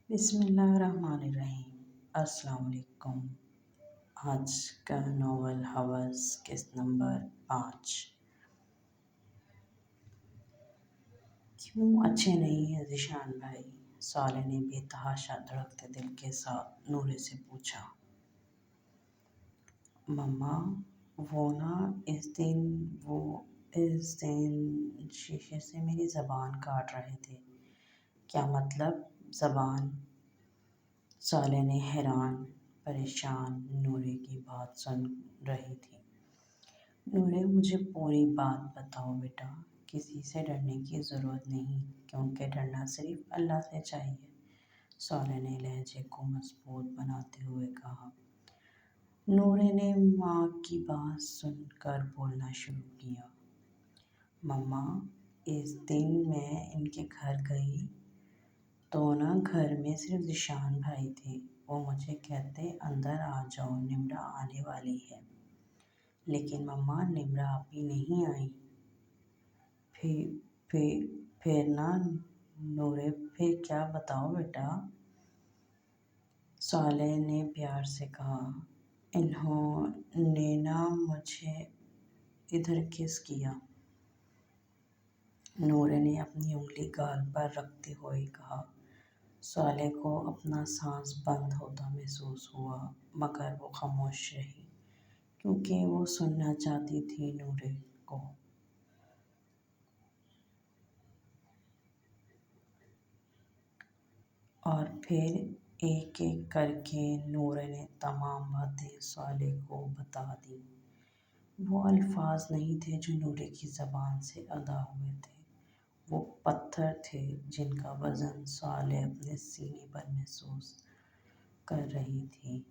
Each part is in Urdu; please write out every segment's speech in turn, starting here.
بسم اللہ الرحمن الرحیم۔ السلام علیکم۔ آج کا ناول حوث قسط نمبر 5۔ کیوں اچھے نہیں ہیں ذیشان بھائی؟ صالح نے بے تحاشا دھڑکتے دل کے ساتھ نورے سے پوچھا۔ مما وہ اس دن شیشے سے میری زبان کاٹ رہے تھے۔ کیا مطلب زبان؟ صالح نے حیران پریشان نورے کی بات سن رہی تھی۔ نورے مجھے پوری بات بتاؤ بیٹا، کسی سے ڈرنے کی ضرورت نہیں کیونکہ ڈرنا صرف اللہ سے چاہیے، صالح نے لہجے کو مضبوط بناتے ہوئے کہا۔ نورے نے ماں کی بات سن کر بولنا شروع کیا۔ مما اس دن میں ان کے گھر گئی تو گھر میں صرف ذیشان بھائی تھے۔ وہ مجھے کہتے اندر آ جاؤ، نمرا آنے والی ہے۔ لیکن مما نمرا ابھی نہیں آئی۔ پھر نورے پھر کیا بتاؤ بیٹا، صالح نے پیار سے کہا۔ انہوں نے مجھے ادھر کس کیا، نورے نے اپنی انگلی گال پر رکھتے ہوئے کہا۔ صالح کو اپنا سانس بند ہوتا محسوس ہوا مگر وہ خاموش رہی کیونکہ وہ سننا چاہتی تھی نورے کو۔ اور پھر ایک ایک کر کے نورے نے تمام باتیں صالح کو بتا دیں۔ وہ الفاظ نہیں تھے جو نورے کی زبان سے ادا ہوئے تھے، وہ پتھر تھے جن کا وزن صالح اپنے سینے پر محسوس کر رہی تھی۔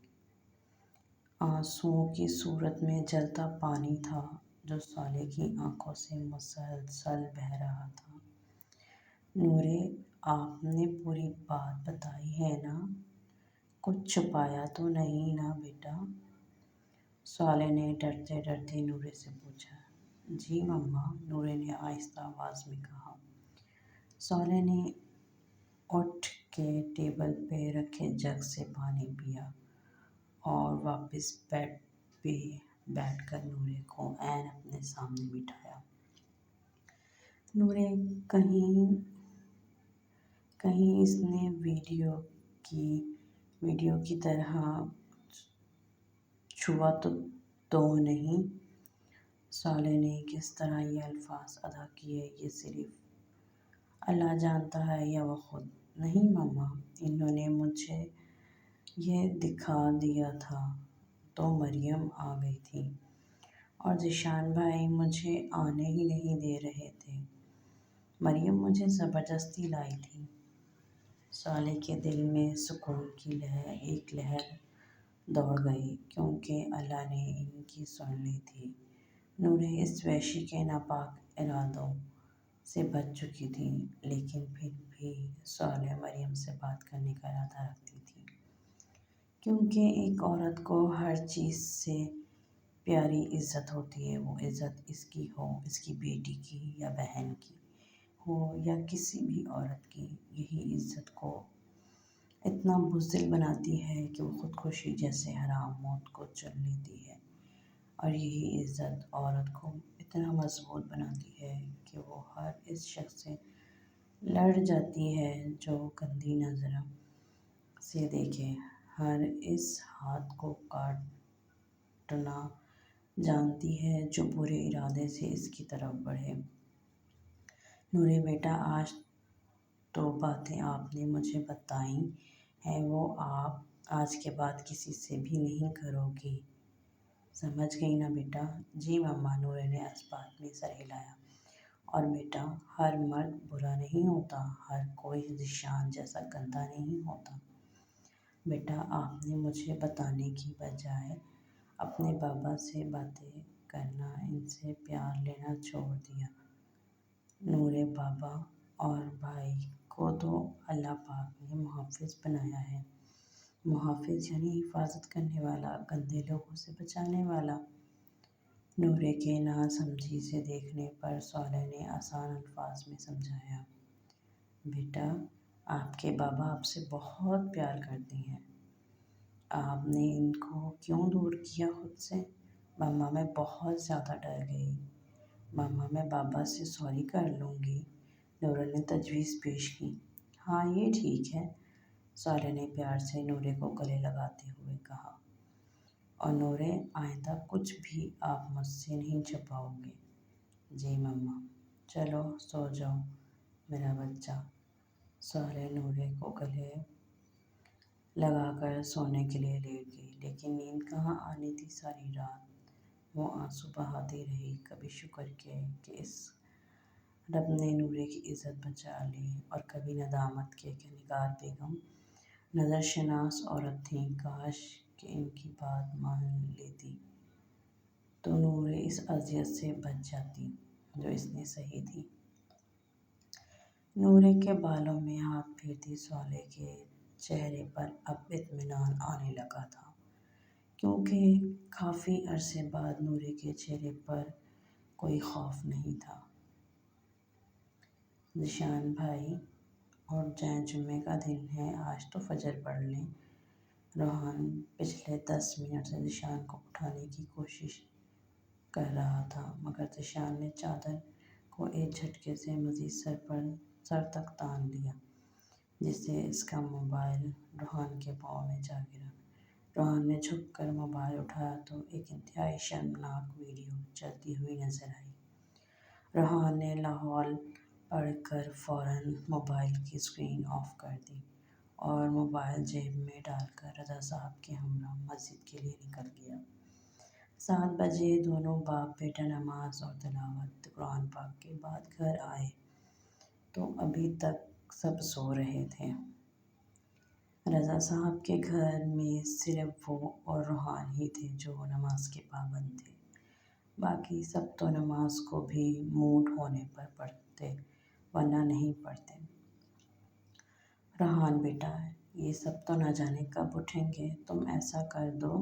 آنسوؤں کی صورت میں جلتا پانی تھا جو صالح کی آنکھوں سے مسلسل بہہ رہا تھا۔ نورے آپ نے پوری بات بتائی ہے نا؟ کچھ چھپایا تو نہیں نا بیٹا؟ صالح نے ڈرتے ڈرتے نورے سے پوچھا۔ جی مما، نورے نے آہستہ آواز میں کہا۔ صالح نے اٹھ کے ٹیبل پہ رکھے جگ سے پانی پیا اور واپس بیڈ پہ بیٹھ کر نورے کو عین اپنے سامنے بٹھایا۔ نورے کہیں اس نے ویڈیو کی طرح چھوا تو نہیں؟ صالح نے کس طرح یہ الفاظ ادا کیے یہ صرف اللہ جانتا ہے یا وہ خود؟ نہیں مما، انہوں نے مجھے یہ دکھا دیا تھا تو مریم آ گئی تھی اور ذیشان بھائی مجھے آنے ہی نہیں دے رہے تھے۔ مریم مجھے زبردستی لائی تھی۔ صالح کے دل میں سکون کی ایک لہر دوڑ گئی کیونکہ اللہ نے ان کی سن لی تھی۔ نورے اس وحشی کے ناپاک ارادوں سے بچ چکی تھی لیکن پھر بھی صالح مریم سے بات کرنے کا ارادہ رکھتی تھی کیونکہ ایک عورت کو ہر چیز سے پیاری عزت ہوتی ہے، وہ عزت اس کی ہو، اس کی بیٹی کی یا بہن کی ہو یا کسی بھی عورت کی، یہی عزت کو اتنا بزدل بناتی ہے کہ وہ خودکشی جیسے حرام موت کو چن لیتی ہے، اور یہی عزت عورت کو اتنا مضبوط بناتی ہے کہ وہ ہر اس شخص سے لڑ جاتی ہے جو گندی نظروں سے دیکھے، ہر اس ہاتھ کو کاٹنا جانتی ہے جو برے ارادے سے اس کی طرف بڑھے۔ نورے بیٹا، جو باتیں آپ نے مجھے بتائی ہیں وہ آپ آج کے بعد کسی سے بھی نہیں کرو گی، سمجھ گئی نا بیٹا؟ جی مما، نورے نے اس بات میں سر ہلایا۔ اور بیٹا، ہر مرد برا نہیں ہوتا، ہر کوئی ذیشان جیسا گندا نہیں ہوتا۔ بیٹا، آپ نے مجھے بتانے کی بجائے اپنے بابا سے باتیں کرنا، ان سے پیار لینا چھوڑ دیا۔ نورے بابا اور بھائی کو تو اللہ پاک نے محافظ بنایا ہے، محافظ یعنی حفاظت کرنے والا، گندے لوگوں سے بچانے والا۔ نورے کے نا سمجھی سے دیکھنے پر صالح نے آسان الفاظ میں سمجھایا۔ بیٹا، آپ کے بابا آپ سے بہت پیار کرتے ہیں، آپ نے ان کو کیوں دور کیا خود سے؟ مما میں بہت زیادہ ڈر گئی۔ مما میں بابا سے سوری کر لوں گی، نورہ نے تجویز پیش کی۔ ہاں یہ ٹھیک ہے، صالح نے پیار سے نورے کو گلے لگاتے ہوئے کہا۔ اور نورے، آئندہ کچھ بھی آپ مجھ سے نہیں چھپاؤ گے؟ جی مما۔ چلو سو جاؤ میرا بچہ۔ صالح نورے کو گلے لگا کر سونے کے لیے لیٹ گئی، لیکن نیند کہاں آنی تھی ساری رات۔ وہ آنسو بہاتی رہی، کبھی شکر کے کہ اس رب نے نورے کی عزت بچا لی، اور کبھی ندامت کے کہ نگار بیگم نظر شناس عورت تھیں، کاش کہ ان کی بات مان لیتی تو نورے اس اذیت سے بچ جاتی جو اس نے سہی تھی۔ نورے کے بالوں میں ہاتھ پھیرتی صالح کے چہرے پر اب اطمینان آنے لگا تھا، کیونکہ کافی عرصے بعد نورے کے چہرے پر کوئی خوف نہیں تھا۔ ذیشان بھائی، اٹھ جائیں، جمعے کا دن ہے، آج تو فجر پڑھ لیں۔ روحان پچھلے 10 منٹ سے ذیشان کو اٹھانے کی کوشش کر رہا تھا، مگر ذیشان نے چادر کو ایک جھٹکے سے مزید سر تک تان لیا، جس سے اس کا موبائل روحان کے پاؤں میں جا گرا۔ روحان نے جھک کر موبائل اٹھایا تو ایک انتہائی شرمناک ویڈیو چلتی ہوئی نظر آئی۔ روحان نے لاحول پڑھ کر فوراً موبائل کی اسکرین آف کر دی اور موبائل جیب میں ڈال کر رضا صاحب کے ہمراہ مسجد کے لیے نکل گیا۔ 7 بجے دونوں باپ بیٹا نماز اور تلاوت قرآن پاک کے بعد گھر آئے تو ابھی تک سب سو رہے تھے۔ رضا صاحب کے گھر میں صرف وہ اور روحان ہی تھے جو نماز کے پابند تھے، باقی سب تو نماز کو بھی موڈ ہونے پر پڑھتے ورنہ نہیں پڑھتے۔ روحان بیٹا، یہ سب تو نہ جانے کب اٹھیں گے، تم ایسا کرو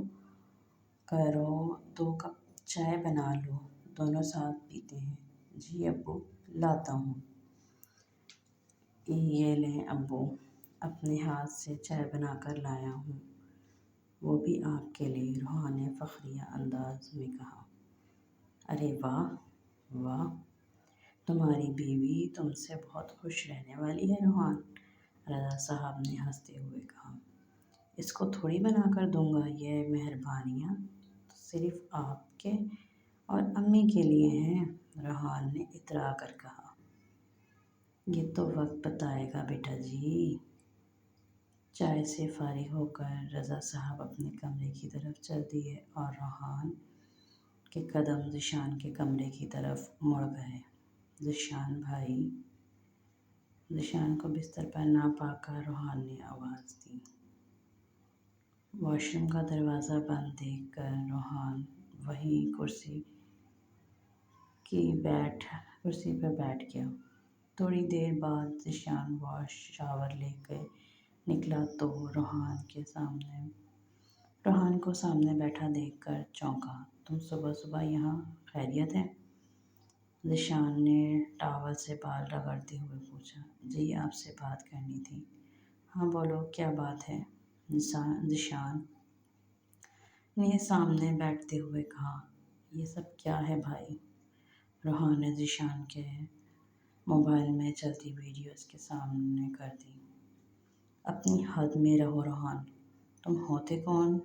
2 کپ چائے بنا لو، دونوں ساتھ پیتے ہیں۔ جی ابو، لاتا ہوں۔ یہ لیں ابو، اپنے ہاتھ سے چائے بنا کر لایا ہوں، وہ بھی آپ کے لیے، روحان نے فخریہ انداز میں کہا۔ ارے واہ واہ، تمہاری بیوی تم سے بہت خوش رہنے والی ہے روحان، رضا صاحب نے ہنستے ہوئے کہا۔ اس کو تھوڑی بنا کر دوں گا، یہ مہربانیاں تو صرف آپ کے اور امی کے لیے ہیں، روحان نے اترا کر کہا۔ یہ تو وقت بتائے گا بیٹا جی۔ چائے سے فارغ ہو کر رضا صاحب اپنے کمرے کی طرف چل دیے اور روحان کے قدم ذیشان کے کمرے کی طرف مڑ گئے۔ ذیشان بھائی، ذیشان کو بستر پر نہ پا کر روحان نے آواز دی۔ واش روم کا دروازہ بند دیکھ کر روحان وہیں کرسی پر بیٹھ گیا۔ تھوڑی دیر بعد ذیشان شاور لے کے نکلا تو روحان کو سامنے بیٹھا دیکھ کر چونکا۔ تم صبح صبح یہاں، خیریت ہے؟ ذیشان نے ٹاول سے بال رگڑتے ہوئے پوچھا۔ جی آپ سے بات کرنی تھی۔ ہاں بولو، کیا بات ہے؟ ذیشان نے سامنے بیٹھتے ہوئے کہا۔ یہ سب کیا ہے بھائی؟ روحان نے ذیشان کے موبائل میں چلتی ویڈیو اس کے سامنے کر دی۔ اپنی حد میں رہو روحان، تم ہوتے کون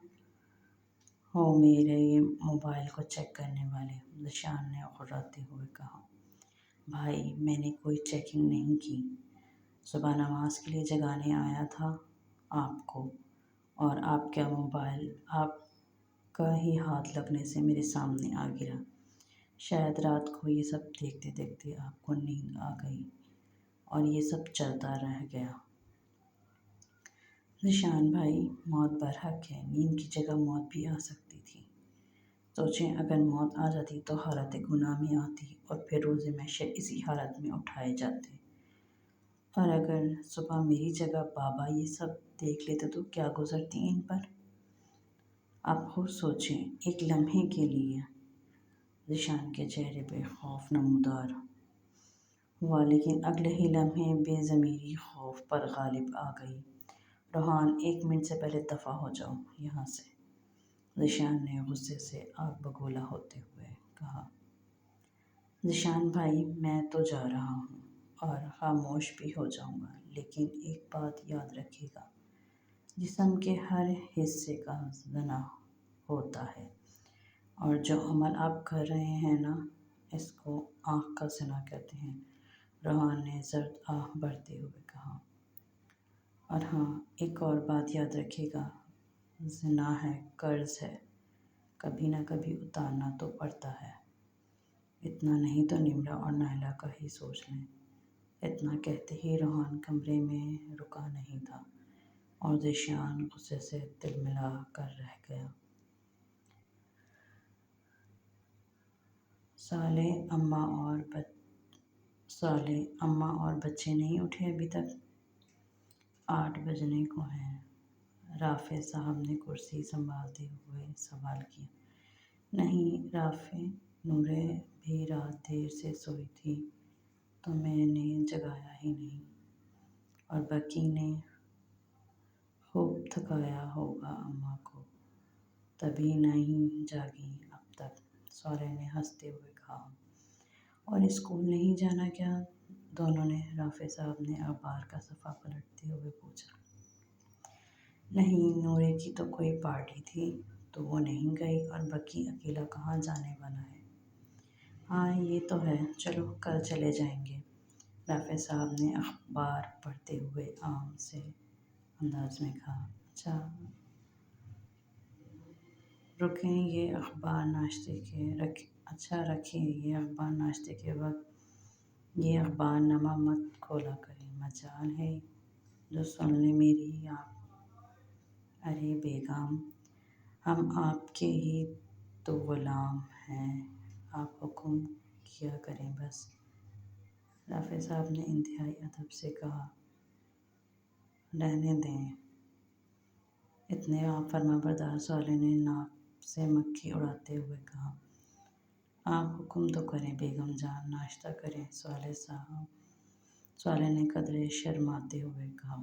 ہو میرے موبائل کو چیک کرنے والے؟ ذیشان نے غراتے ہوئے کہا۔ بھائی میں نے کوئی چیکنگ نہیں کی، صبح نماز کے لیے جگانے آیا تھا آپ کو، اور آپ کا موبائل آپ کا ہی ہاتھ لگنے سے میرے سامنے آ گرا، شاید رات کو یہ سب دیکھتے دیکھتے آپ کو نیند آ گئی اور یہ سب چلتا رہ گیا۔ ذیشان بھائی، موت برحق ہے، نیند کی جگہ موت بھی آ سکتی تھی۔ سوچیں اگر موت آ جاتی تو حالت گناہ میں آتی اور پھر روز محشر اسی حالت میں اٹھائے جاتے، اور اگر صبح میری جگہ بابا یہ سب دیکھ لیتے تو کیا گزرتی ان پر؟ آپ خود سوچیں ایک لمحے کے لیے۔ ذیشان کے چہرے پہ خوف نمودار ہوا، لیکن اگلے ہی لمحے بے ضمیری خوف پر غالب آ گئی۔ روحان، 1 منٹ سے پہلے دفع ہو جاؤ یہاں سے، ذیشان نے غصے سے آگ بگولا ہوتے ہوئے کہا۔ ذیشان بھائی، میں تو جا رہا ہوں اور خاموش بھی ہو جاؤں گا، لیکن ایک بات یاد رکھیے گا، جسم کے ہر حصے کا زنا ہوتا ہے، اور جو عمل آپ کر رہے ہیں نا، اس کو آنکھ کا زنا کہتے ہیں، روحان نے زرد آہ بھرتے ہوئے کہا۔ اور ہاں، ایک اور بات یاد رکھیے گا، زنا ہے، قرض ہے، کبھی نہ کبھی اتارنا تو پڑتا ہے۔ اتنا نہیں تو نمرہ اور نائلہ کا ہی سوچ لیں۔ اتنا کہتے ہی روحان کمرے میں رکا نہیں تھا اور ذیشان غصے سے تلملا کر رہ گیا۔ سالے، اماں اور بچے نہیں اٹھے ابھی تک؟ 8 بجنے کو ہیں، رافع صاحب نے کرسی سنبھالتے ہوئے سوال کیا۔ نہیں رافع، نورے بھی رات دیر سے سوئی تھی تو میں نے جگایا ہی نہیں، اور بکی نے خوب تھکایا ہوگا اماں کو، تبھی نہیں جاگی اب تک، صالح نے ہنستے ہوئے کہا۔ اور اسکول نہیں جانا کیا دونوں نے؟ رافع صاحب نے اخبار کا صفحہ پلٹتے ہوئے پوچھا۔ نہیں، نورے کی تو کوئی پارٹی تھی تو وہ نہیں گئی، اور بکی اکیلا کہاں جانے والا ہے؟ ہاں یہ تو ہے، چلو کل چلے جائیں گے، رافع صاحب نے اخبار پڑھتے ہوئے عام سے انداز میں کہا۔ رکھیں یہ اخبار ناشتے کے وقت یہ اخبار نامہ مت کھولا کریں، مجال ہے جو سن لے میری آپ۔ ارے بیگم، ہم آپ کے ہی تو غلام ہیں، آپ حکم کیا کریں بس، رافع صاحب نے انتہائی ادب سے کہا۔ رہنے دیں، اتنے آپ فرمانبردار، صالح نے ناک سے مکھی اڑاتے ہوئے کہا۔ آپ حکم تو کریں بیگم جان، ناشتہ کریں، صالح نے قدرے شرماتے ہوئے کہا۔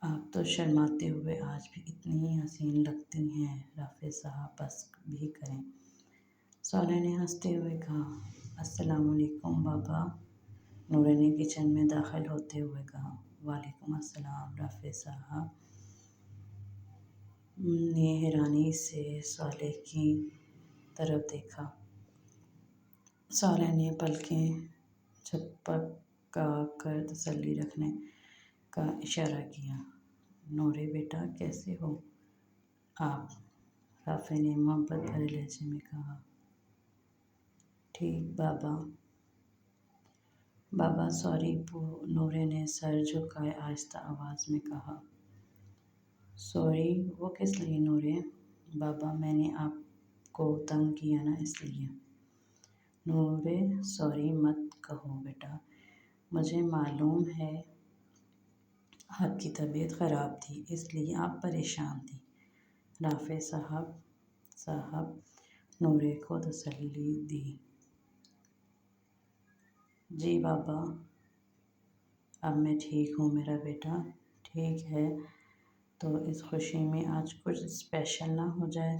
آپ تو شرماتے ہوئے آج بھی اتنی ہی حسین لگتی ہیں رافع صاحب، بس بھی کریں، صالح نے ہنستے ہوئے کہا۔ السلام علیکم بابا، نورے نے کچن میں داخل ہوتے ہوئے کہا۔ وعلیکم السلام، رافع صاحب نے حیرانی سے صالح کی طرف دیکھا۔ صالح نے پلکیں جھپکا کر تسلی رکھنے کا اشارہ کیا۔ نورے بیٹا کیسے ہو آپ؟ رافع نے محبت بھرے لہجے میں کہا۔ ٹھیک بابا۔ بابا سوری، نورے نے سر جھکائے آہستہ آواز میں کہا۔ سوری، وہ کس لیے نورے؟ بابا میں نے آپ کو تنگ کیا نا، اس لیے۔ نورے سوری مت کہو بیٹا، مجھے معلوم ہے آپ کی طبیعت خراب تھی، اس لیے آپ پریشان تھی، رافع صاحب نورے کو تسلی دی۔ جی بابا، اب میں ٹھیک ہوں میرا بیٹا۔ ٹھیک ہے تو اس خوشی میں آج کچھ اسپیشل نہ ہو جائے؟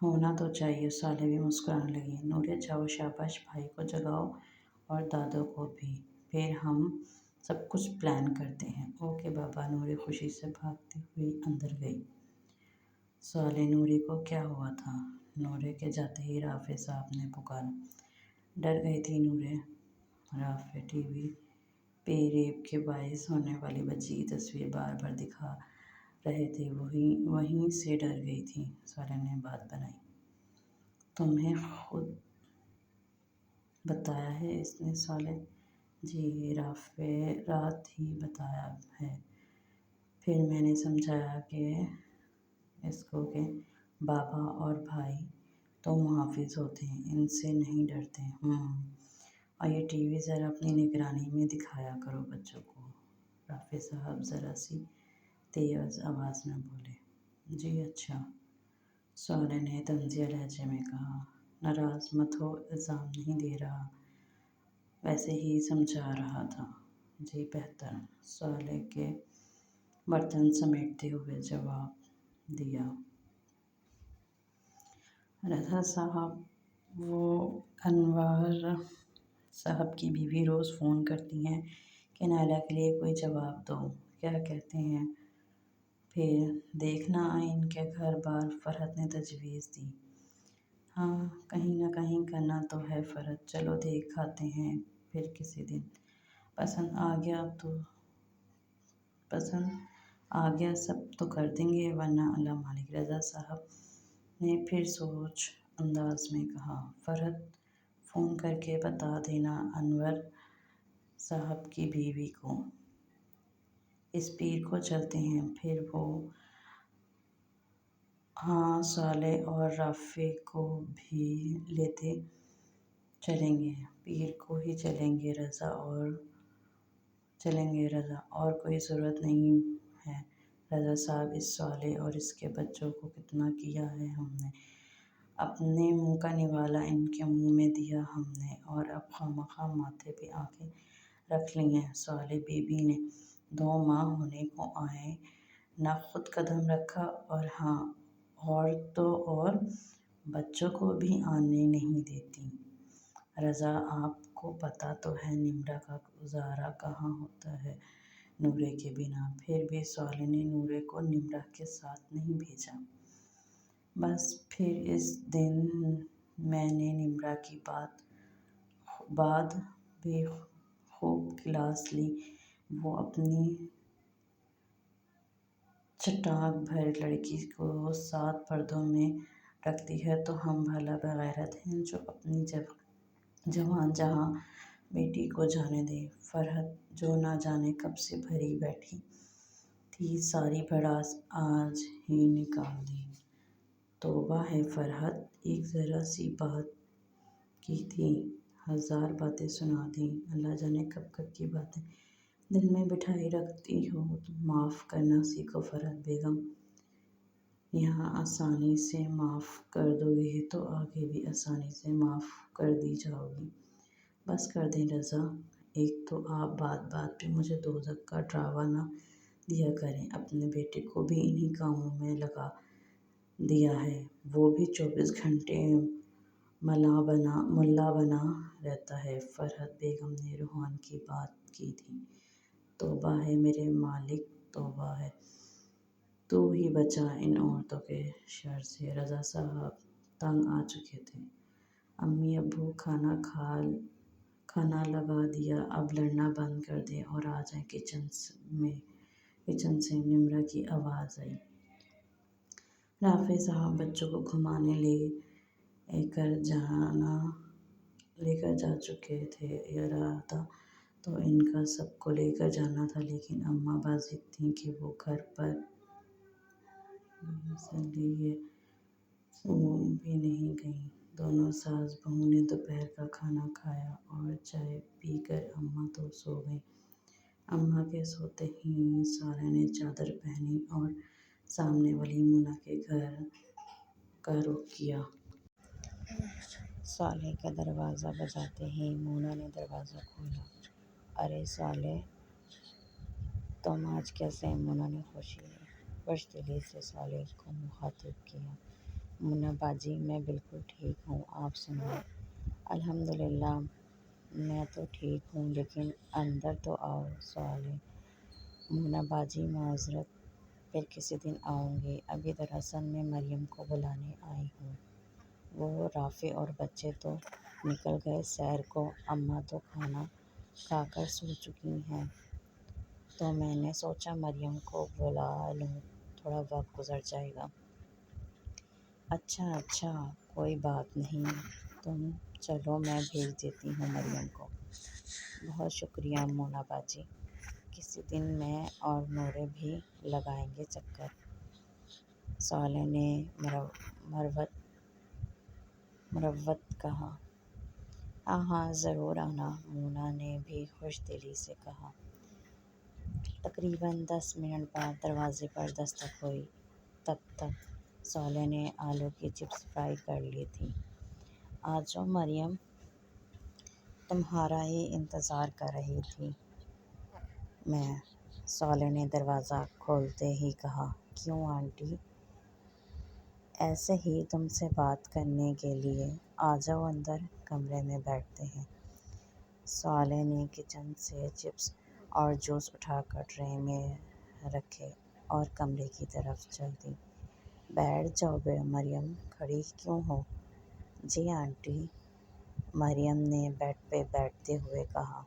ہونا تو چاہیے، صالح بھی مسکرانے لگی۔ نورے جاؤ، شاباش، بھائی کو جگاؤ اور دادو کو بھی، پھر ہم سب کچھ پلان کرتے ہیں۔ اوکے بابا، نورے خوشی سے بھاگتی ہوئی اندر گئی۔ صالح، نورے کو کیا ہوا تھا؟ نورے کے جاتے ہی رافع صاحب نے پکارا۔ ڈر گئی تھی نورے، رافع ٹی وی پہ ریپ کے باعث ہونے والی بچی کی تصویر بار بار دکھا رہے تھے، وہیں سے ڈر گئی تھی، صالح نے بات بنائی۔ تمہیں خود بتایا ہے اس نے صالح؟ جی، رافع رات ہی بتایا ہے، پھر میں نے سمجھایا اس کو کہ بابا اور بھائی تو محافظ ہوتے ہیں، ان سے نہیں ڈرتے۔ اور یہ ٹی وی ذرا اپنی نگرانی میں دکھایا کرو بچوں کو، رافع صاحب ذرا سی تیز آواز میں بولے۔ جی اچھا، صالح نے طنزیہ لہجے میں کہا۔ ناراض مت ہو، الزام نہیں دے رہا، ویسے ہی سمجھا رہا تھا۔ جی بہتر، صالح کے برتن سمیٹتے ہوئے جواب دیا۔ رضا صاحب، وہ انور صاحب کی بیوی روز فون کرتی ہیں کہ نائلہ کے لیے کوئی جواب دو، کیا کہتے ہیں؟ پھر دیکھنا ان کے گھر بار، فرحت نے تجویز دی۔ ہاں، کہیں نہ کہیں کرنا تو ہے فرحت، چلو دیکھ آتے ہیں پھر کسی دن، پسند آ گیا سب تو کر دیں گے، ورنہ اللہ مالک۔ رضا صاحب نے پھر سوچ انداز میں کہا۔ فرحت، فون کر کے بتا دینا انور صاحب کی بیوی کو، اس پیر کو چلتے ہیں۔ پھر وہ ہاں، صالح اور رافع کو بھی لیتے چلیں گے، پیر کو ہی چلیں گے رضا، اور کوئی ضرورت نہیں ہے۔ رضا صاحب، اس صالح اور اس کے بچوں کو کتنا کیا ہے ہم نے، اپنے منہ کا نوالا ان کے منہ میں دیا ہم نے، اور اب خواہ ماتھے پہ آنکھیں رکھ لی ہیں۔ صالح بی بی نے 2 ماہ ہونے کو آئے نہ خود قدم رکھا، اور ہاں، اور تو اور بچوں کو بھی آنے نہیں دیتی۔ رضا، آپ کو پتہ تو ہے نمرہ کا گزارا کہاں ہوتا ہے نورے کے بنا۔ پھر بھی صالح نے نورے کو نمرہ کے ساتھ نہیں بھیجا۔ بس پھر اس دن میں نے نمرہ کی بات بھی خوب کلاس لی، وہ اپنی چٹاک بھر لڑکی کو 7 پردوں میں رکھتی ہے تو ہم بھلا بغیرت ہیں جو اپنی جوان جہاں بیٹی کو جانے دیں۔ فرحت، جو نہ جانے کب سے بھری بیٹھی تھی، ساری بھڑاس آج ہی نکال دی۔ توبہ ہے فرحت، ایک ذرا سی بات کی تھی، 1000 باتیں سنا دیں۔ اللہ جانے کب کب کی باتیں دل میں بٹھائے رکھتی ہو تم، معاف کرنا سیکھو فرحت بیگم، یہاں آسانی سے معاف کر دو گی تو آگے بھی آسانی سے معاف کر دی جاؤ گی۔ بس کر دیں رضا، ایک تو آپ بات بات پہ مجھے دوزخ کا ڈراوا نہ دیا کریں، اپنے بیٹے کو بھی انہی کاموں میں لگا دیا ہے، وہ بھی 24 گھنٹے ملا بنا رہتا ہے۔ فرحت بیگم نے روحان کی بات کی تھی۔ توبہ ہے میرے مالک، توبہ ہے، تو ہی بچا ان عورتوں کے شر سے۔ رضا صاحب تنگ آ چکے تھے۔ امی ابو، کھانا لگا دیا، اب لڑنا بند کر دیں اور آ جائیں کچن سے نمرہ کی آواز آئی۔ رافع صاحب بچوں کو گھمانے لے کر جا چکے تھے، ارادہ تو ان کا سب کو لے کر جانا تھا، لیکن اماں باضد تھیں کہ وہ گھر پر اس لیے وہ بھی نہیں گئیں۔ دونوں ساس بہو نے دوپہر کا کھانا کھایا اور چائے پی کر اماں تو سو گئیں۔ اماں کے سوتے ہی صالح نے چادر پہنی اور سامنے والی مونا کے گھر کا رخ کیا۔ صالح کا دروازہ بجاتے ہی مونا نے دروازہ کھولا۔ ارے صالح، تم آج کیسے؟ مونا نے خوش دلی سے صالح کو مخاطب کیا۔ مونا باجی، میں بالکل ٹھیک ہوں، آپ سنائیں؟ الحمدللہ، میں تو ٹھیک ہوں، لیکن اندر تو آؤ۔ صالح، مونا باجی معذرت، پھر کسی دن آؤں گی، ابھی دراصل میں مریم کو بلانے آئی ہوں، وہ رافع اور بچے تو نکل گئے سیر کو، اماں تو کھانا کھا کر سو چکی ہیں، تو میں نے سوچا مریم کو بلا لوں، تھوڑا وقت گزر جائے گا۔ اچھا، کوئی بات نہیں، تم چلو، میں بھیج دیتی ہوں مریم کو۔ بہت شکریہ مونا باجی، کسی دن میں اور نورے بھی لگائیں گے چکر، صالح نے مروت کہا۔ ہاں، ضرور آنا، مونا نے بھی خوش دلی سے کہا۔ تقریباً 10 منٹ بعد دروازے پر دستک ہوئی، تب تک صالح نے آلو کی چپس فرائی کر لی تھیں۔ آ جاؤ مریم، تمہارا ہی انتظار کر رہی تھی میں۔ صالح نے دروازہ کھولتے ہی کہا۔ کیوں آنٹی؟ ایسے ہی تم سے بات کرنے کے لیے۔ آ جاؤ اندر، کمرے میں بیٹھتے ہیں۔ صالح نے کچن سے چپس اور جوس اٹھا کر ٹرے میں رکھے اور کمرے کی طرف چل دی۔ بیٹھ جاؤ مریم، کھڑی کیوں ہو؟ جی آنٹی، مریم نے بیڈ پہ بیٹھتے ہوئے کہا۔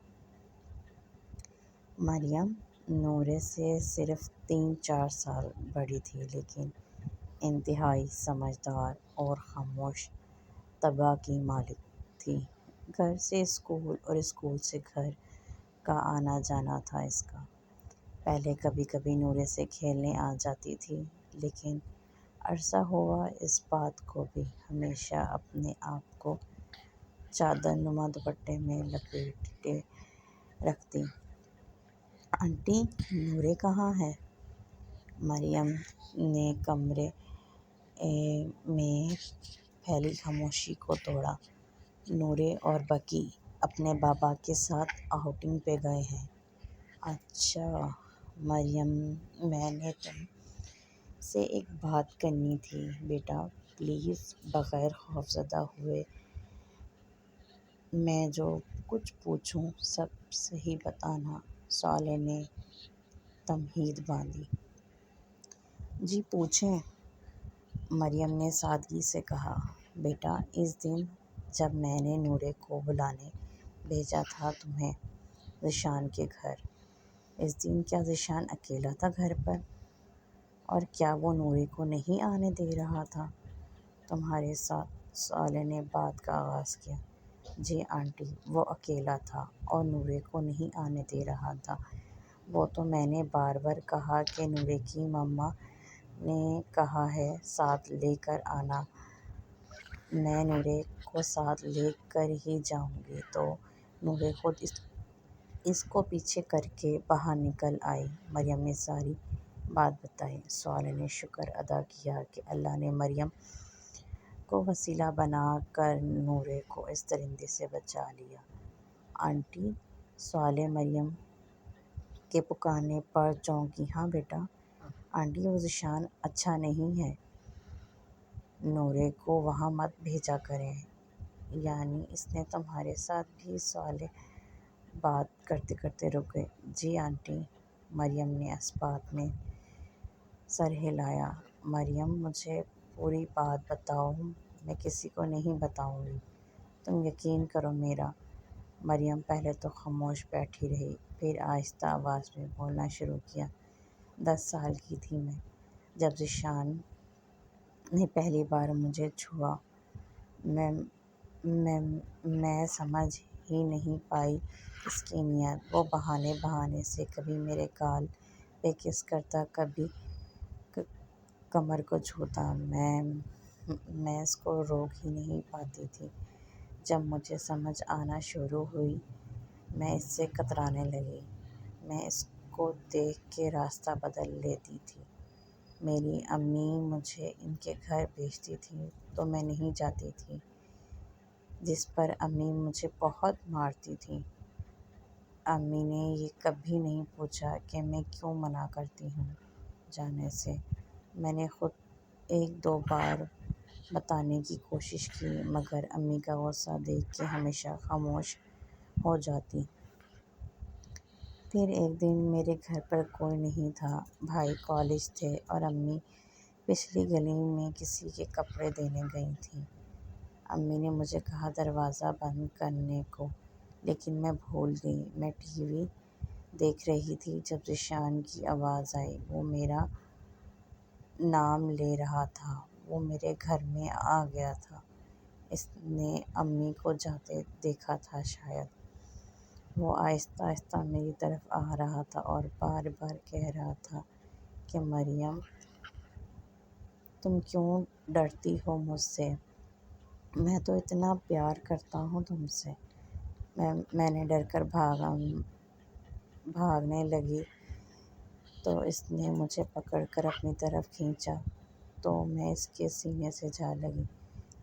مریم نورے سے صرف 3-4 سال بڑی تھی، لیکن انتہائی سمجھدار اور خاموش طبع کی مالک تھی۔ گھر سے اسکول اور اسکول سے گھر کا آنا جانا تھا اس کا۔ پہلے کبھی کبھی نورے سے کھیلنے آ جاتی تھی، لیکن عرصہ ہوا اس بات کو بھی ہمیشہ اپنے آپ کو چادر نما دوپٹے میں لپیٹے رکھتی۔ آنٹی، نورے کہاں ہے؟ مریم نے کمرے میں پھیلی خاموشی کو توڑا۔ نورے اور بکی اپنے بابا کے ساتھ آؤٹنگ پہ گئے ہیں۔ اچھا مریم، میں نے تم سے ایک بات کرنی تھی بیٹا، پلیز بغیر خوفزدہ ہوئے میں جو کچھ پوچھوں سب صحیح بتانا۔ صالح نے تمہید باندھی۔ جی پوچھیں، مریم نے سادگی سے کہا۔ بیٹا، اس دن جب میں نے نورے کو بلانے بھیجا تھا تمہیں ذیشان کے گھر، اس دن کیا ذیشان اکیلا تھا گھر پر؟ اور کیا وہ نورے کو نہیں آنے دے رہا تھا تمہارے ساتھ؟ صالح نے بات کا آغاز کیا۔ جی آنٹی، وہ اکیلا تھا اور نورے کو نہیں آنے دے رہا تھا۔ وہ تو میں نے بار بار کہا کہ نورے کی مما نے کہا ہے ساتھ لے کر آنا، میں نورے کو ساتھ لے کر ہی جاؤں گی، تو نورے خود اس کو پیچھے کر کے باہر نکل آئی۔ مریم نے ساری بات بتائی۔ صالح نے شکر ادا کیا کہ اللہ نے مریم کو وسیلہ بنا کر نورے کو اس درندے سے بچا لیا۔ آنٹی، صالح مریم کے پکارنے پر چونکی۔ ہاں بیٹا؟ آنٹی، وہ ذیشان اچھا نہیں ہے، نورے کو وہاں مت بھیجا کریں۔ یعنی اس نے تمہارے ساتھ بھی؟ صالح بات کرتے کرتے رک گئے۔ جی آنٹی، مریم نے اس بات میں سر ہلایا۔ مریم، مجھے پوری بات بتاؤ، میں کسی کو نہیں بتاؤں گی، تم یقین کرو میرا۔ مریم پہلے تو خاموش بیٹھی رہی، پھر آہستہ آواز میں بولنا شروع کیا۔ 10 سال کی تھی میں جب ذیشان نے پہلی بار مجھے چھوا۔ میں سمجھ ہی نہیں پائی اس کی نیت۔ وہ بہانے بہانے سے کبھی میرے گال پہ کس کرتا، کبھی کمر کو چھوتا۔ میں اس کو روک ہی نہیں پاتی تھی۔ جب مجھے سمجھ آنا شروع ہوئی، میں اس سے کترانے لگی۔ میں اس کو دیکھ کے راستہ بدل لیتی تھی۔ میری امی مجھے ان کے گھر بھیجتی تھی تو میں نہیں جاتی تھی، جس پر امی مجھے بہت مارتی تھیں۔ امی نے یہ کبھی نہیں پوچھا کہ میں کیوں منع کرتی ہوں جانے سے۔ میں نے خود 1-2 بار بتانے کی کوشش کی، مگر امی کا غصہ دیکھ کے ہمیشہ خاموش ہو جاتی۔ پھر ایک دن میرے گھر پر کوئی نہیں تھا، بھائی کالج تھے اور امی پچھلی گلی میں کسی کے کپڑے دینے گئی تھیں۔ امی نے مجھے کہا دروازہ بند کرنے کو، لیکن میں بھول گئی۔ میں ٹی وی دیکھ رہی تھی جب ذیشان کی آواز آئی۔ وہ میرا نام لے رہا تھا، وہ میرے گھر میں آ گیا تھا۔ اس نے امی کو جاتے دیکھا تھا شاید۔ وہ آہستہ آہستہ میری طرف آ رہا تھا اور بار بار کہہ رہا تھا کہ مریم، تم کیوں ڈرتی ہو مجھ سے؟ میں تو اتنا پیار کرتا ہوں تم سے۔ میں نے ڈر کر بھاگنے لگی تو اس نے مجھے پکڑ کر اپنی طرف کھینچا تو میں اس کے سینے سے جا لگی۔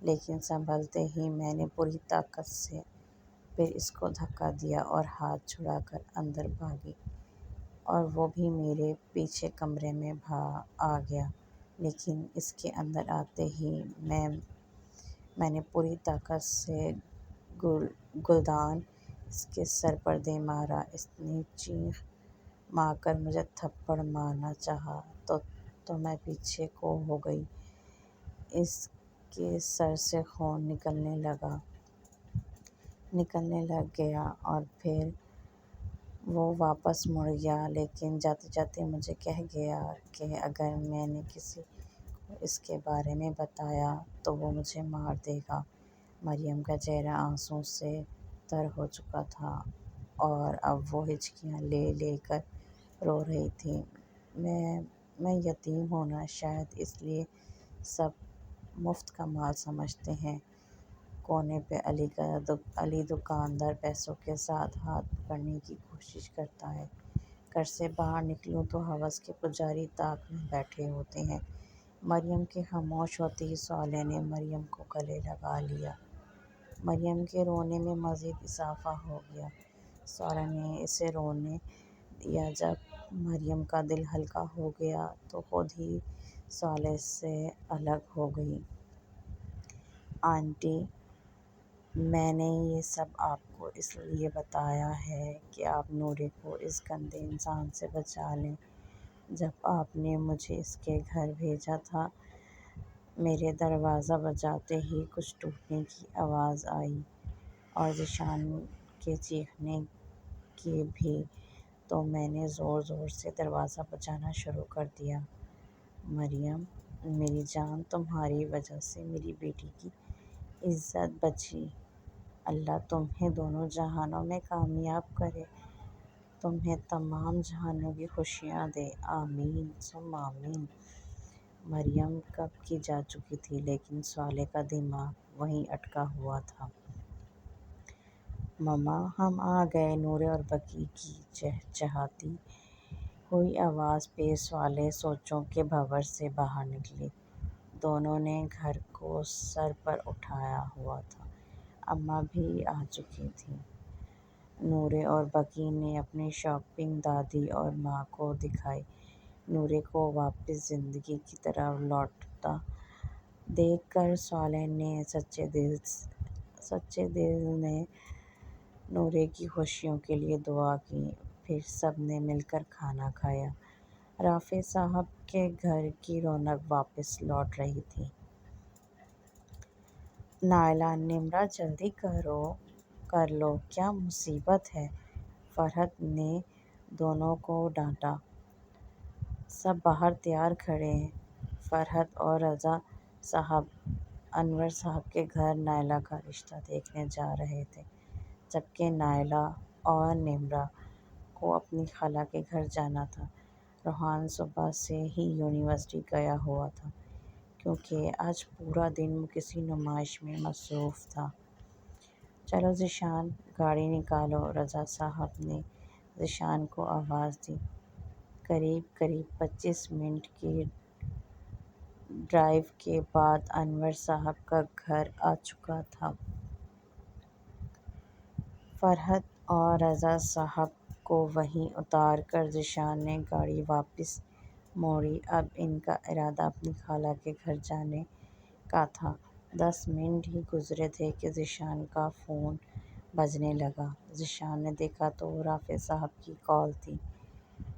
لیکن سنبھلتے ہی میں نے پوری طاقت سے پھر اس کو دھکا دیا اور ہاتھ چھڑا کر اندر بھاگی، اور وہ بھی میرے پیچھے کمرے میں آ گیا۔ لیکن اس کے اندر آتے ہی میں نے پوری طاقت سے گلدان اس کے سر پر دے مارا۔ اس نے چیخ مار کر مجھے تھپڑ مارنا چاہا تو میں پیچھے کو ہو گئی۔ اس کے سر سے خون نکلنے لگ گیا اور پھر وہ واپس مڑ گیا، لیکن جاتے جاتے مجھے کہہ گیا کہ اگر میں نے کسی کو اس کے بارے میں بتایا تو وہ مجھے مار دے گا۔ مریم کا چہرہ آنسوؤں سے تر ہو چکا تھا اور اب وہ ہچکیاں لے لے کر رو رہی تھی۔ میں یتیم ہوں نا، شاید اس لیے سب مفت کا مال سمجھتے ہیں۔ کونے پہ علی دکاندار پیسوں کے ساتھ ہاتھ پکڑنے کی کوشش کرتا ہے۔ گھر سے باہر نکلوں تو حوث کے پجاری طاق میں بیٹھے ہوتے ہیں۔ مریم کے خاموش ہوتے ہی صالح نے مریم کو گلے لگا لیا۔ مریم کے رونے میں مزید اضافہ ہو گیا۔ صالح نے اسے رونے دیا۔ جب مریم کا دل ہلکا ہو گیا تو خود ہی صالح سے الگ ہو گئی۔ آنٹی، میں نے یہ سب آپ کو اس لیے بتایا ہے کہ آپ نورے کو اس گندے انسان سے بچا لیں۔ جب آپ نے مجھے اس کے گھر بھیجا تھا، میرے دروازہ بجاتے ہی کچھ ٹوٹنے کی آواز آئی اور ذیشان کے چیخنے کی بھی، تو میں نے زور زور سے دروازہ بجانا شروع کر دیا۔ مریم میری جان، تمہاری وجہ سے میری بیٹی کی عزت بچی۔ اللہ تمہیں دونوں جہانوں میں کامیاب کرے، تمہیں تمام جہانوں کی خوشیاں دے، آمین ثم آمین۔ مریم کب کی جا چکی تھی، لیکن صالح کا دماغ وہیں اٹکا ہوا تھا۔ مما ہم آ گئے، نورے اور بقی کی چہچہاتی ہوئی آواز پہ صالح سوچوں کے بھنور سے باہر نکلے۔ دونوں نے گھر کو سر پر اٹھایا ہوا تھا۔ اماں بھی آ چکی تھیں۔ نورے اور بقی نے اپنی شاپنگ دادی اور ماں کو دکھائی۔ نورے کو واپس زندگی کی طرف لوٹتا دیکھ کر صالح نے سچے دل نے نورے کی خوشیوں کے لیے دعا کی۔ پھر سب نے مل کر کھانا کھایا۔ رافع صاحب کے گھر کی رونق واپس لوٹ رہی تھی۔ نائلہ، نمرہ جلدی کر لو، کیا مصیبت ہے؟ فرحت نے دونوں کو ڈانٹا۔ سب باہر تیار کھڑے ہیں۔ فرحت اور رضا صاحب انور صاحب کے گھر نائلہ کا رشتہ دیکھنے جا رہے تھے، جبکہ نائلہ اور نمرہ کو اپنی خالہ کے گھر جانا تھا۔ روحان صبح سے ہی یونیورسٹی گیا ہوا تھا، کیونکہ آج پورا دن وہ کسی نمائش میں مصروف تھا۔ چلو ذیشان، گاڑی نکالو، رضا صاحب نے ذیشان کو آواز دی۔ قریب 25 منٹ کی ڈرائیو کے بعد انور صاحب کا گھر آ چکا تھا۔ فرحت اور رضا صاحب کو وہیں اتار کر ذیشان نے گاڑی واپس موڑی۔ اب ان کا ارادہ اپنی خالہ کے گھر جانے کا تھا۔ 10 منٹ ہی گزرے تھے کہ ذیشان کا فون بجنے لگا۔ ذیشان نے دیکھا تو وہ رافع صاحب کی کال تھی۔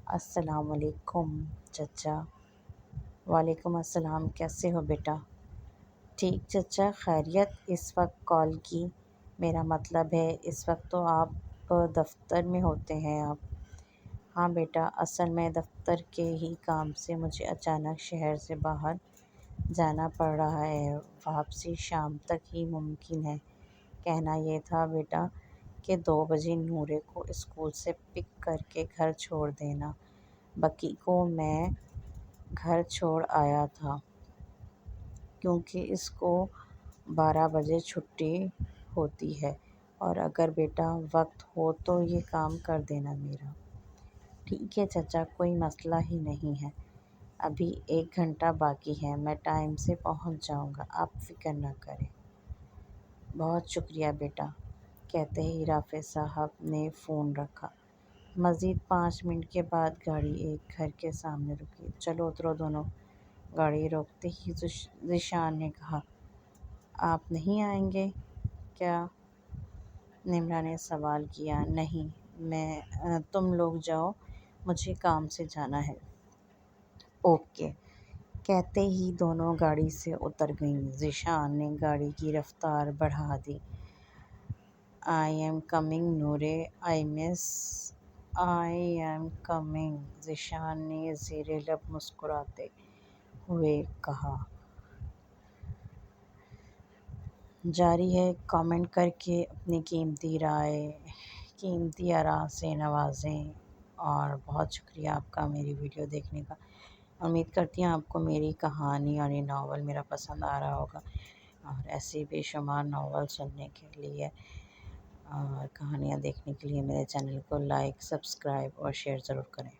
السلام علیکم چچا۔ وعلیکم السلام، کیسے ہو بیٹا؟ ٹھیک چچا، خیریت؟ اس وقت کال کی؟ میرا مطلب ہے اس وقت تو آپ دفتر میں ہوتے ہیں آپ۔ ہاں بیٹا، اصل میں دفتر کے ہی کام سے مجھے اچانک شہر سے باہر جانا پڑ رہا ہے۔ واپسی شام تک ہی ممکن ہے۔ کہنا یہ تھا بیٹا کہ 2 بجے نورے کو اسکول سے پک کر کے گھر چھوڑ دینا۔ بقی کو میں گھر چھوڑ آیا تھا، کیونکہ اس کو 12 بجے چھٹی ہوتی ہے، اور اگر بیٹا وقت ہو تو یہ کام کر دینا میرا۔ ٹھیک ہے چچا، کوئی مسئلہ ہی نہیں ہے۔ ابھی 1 گھنٹہ باقی ہے، میں ٹائم سے پہنچ جاؤں گا، آپ فکر نہ کریں۔ بہت شکریہ بیٹا، کہتے ہی رافع صاحب نے فون رکھا۔ مزید 5 منٹ کے بعد گاڑی ایک گھر کے سامنے رکی۔ چلو اترو دونوں، گاڑی روکتے ہی ذیشان نے کہا۔ آپ نہیں آئیں گے کیا؟ نمرہ نے سوال کیا۔ نہیں، تم لوگ جاؤ، مجھے کام سے جانا ہے۔ اوکے، کہتے ہی دونوں گاڑی سے اتر گئیں۔ ذیشان نے گاڑی کی رفتار بڑھا دی۔ آئی ایم کمنگ نورے، آئی ایم کمنگ، ذیشان نے زیر لب مسکراتے ہوئے کہا۔ جاری ہے، کامنٹ کر کے اپنی قیمتی آراء سے نوازیں، اور بہت شکریہ آپ کا میری ویڈیو دیکھنے کا۔ امید کرتی ہوں آپ کو میری کہانی اور یہ ناول میرا پسند آ رہا ہوگا، اور ایسے بے شمار ناول سننے کے لیے اور کہانیاں دیکھنے کے لیے میرے چینل کو لائک، سبسکرائب اور شیئر ضرور کریں۔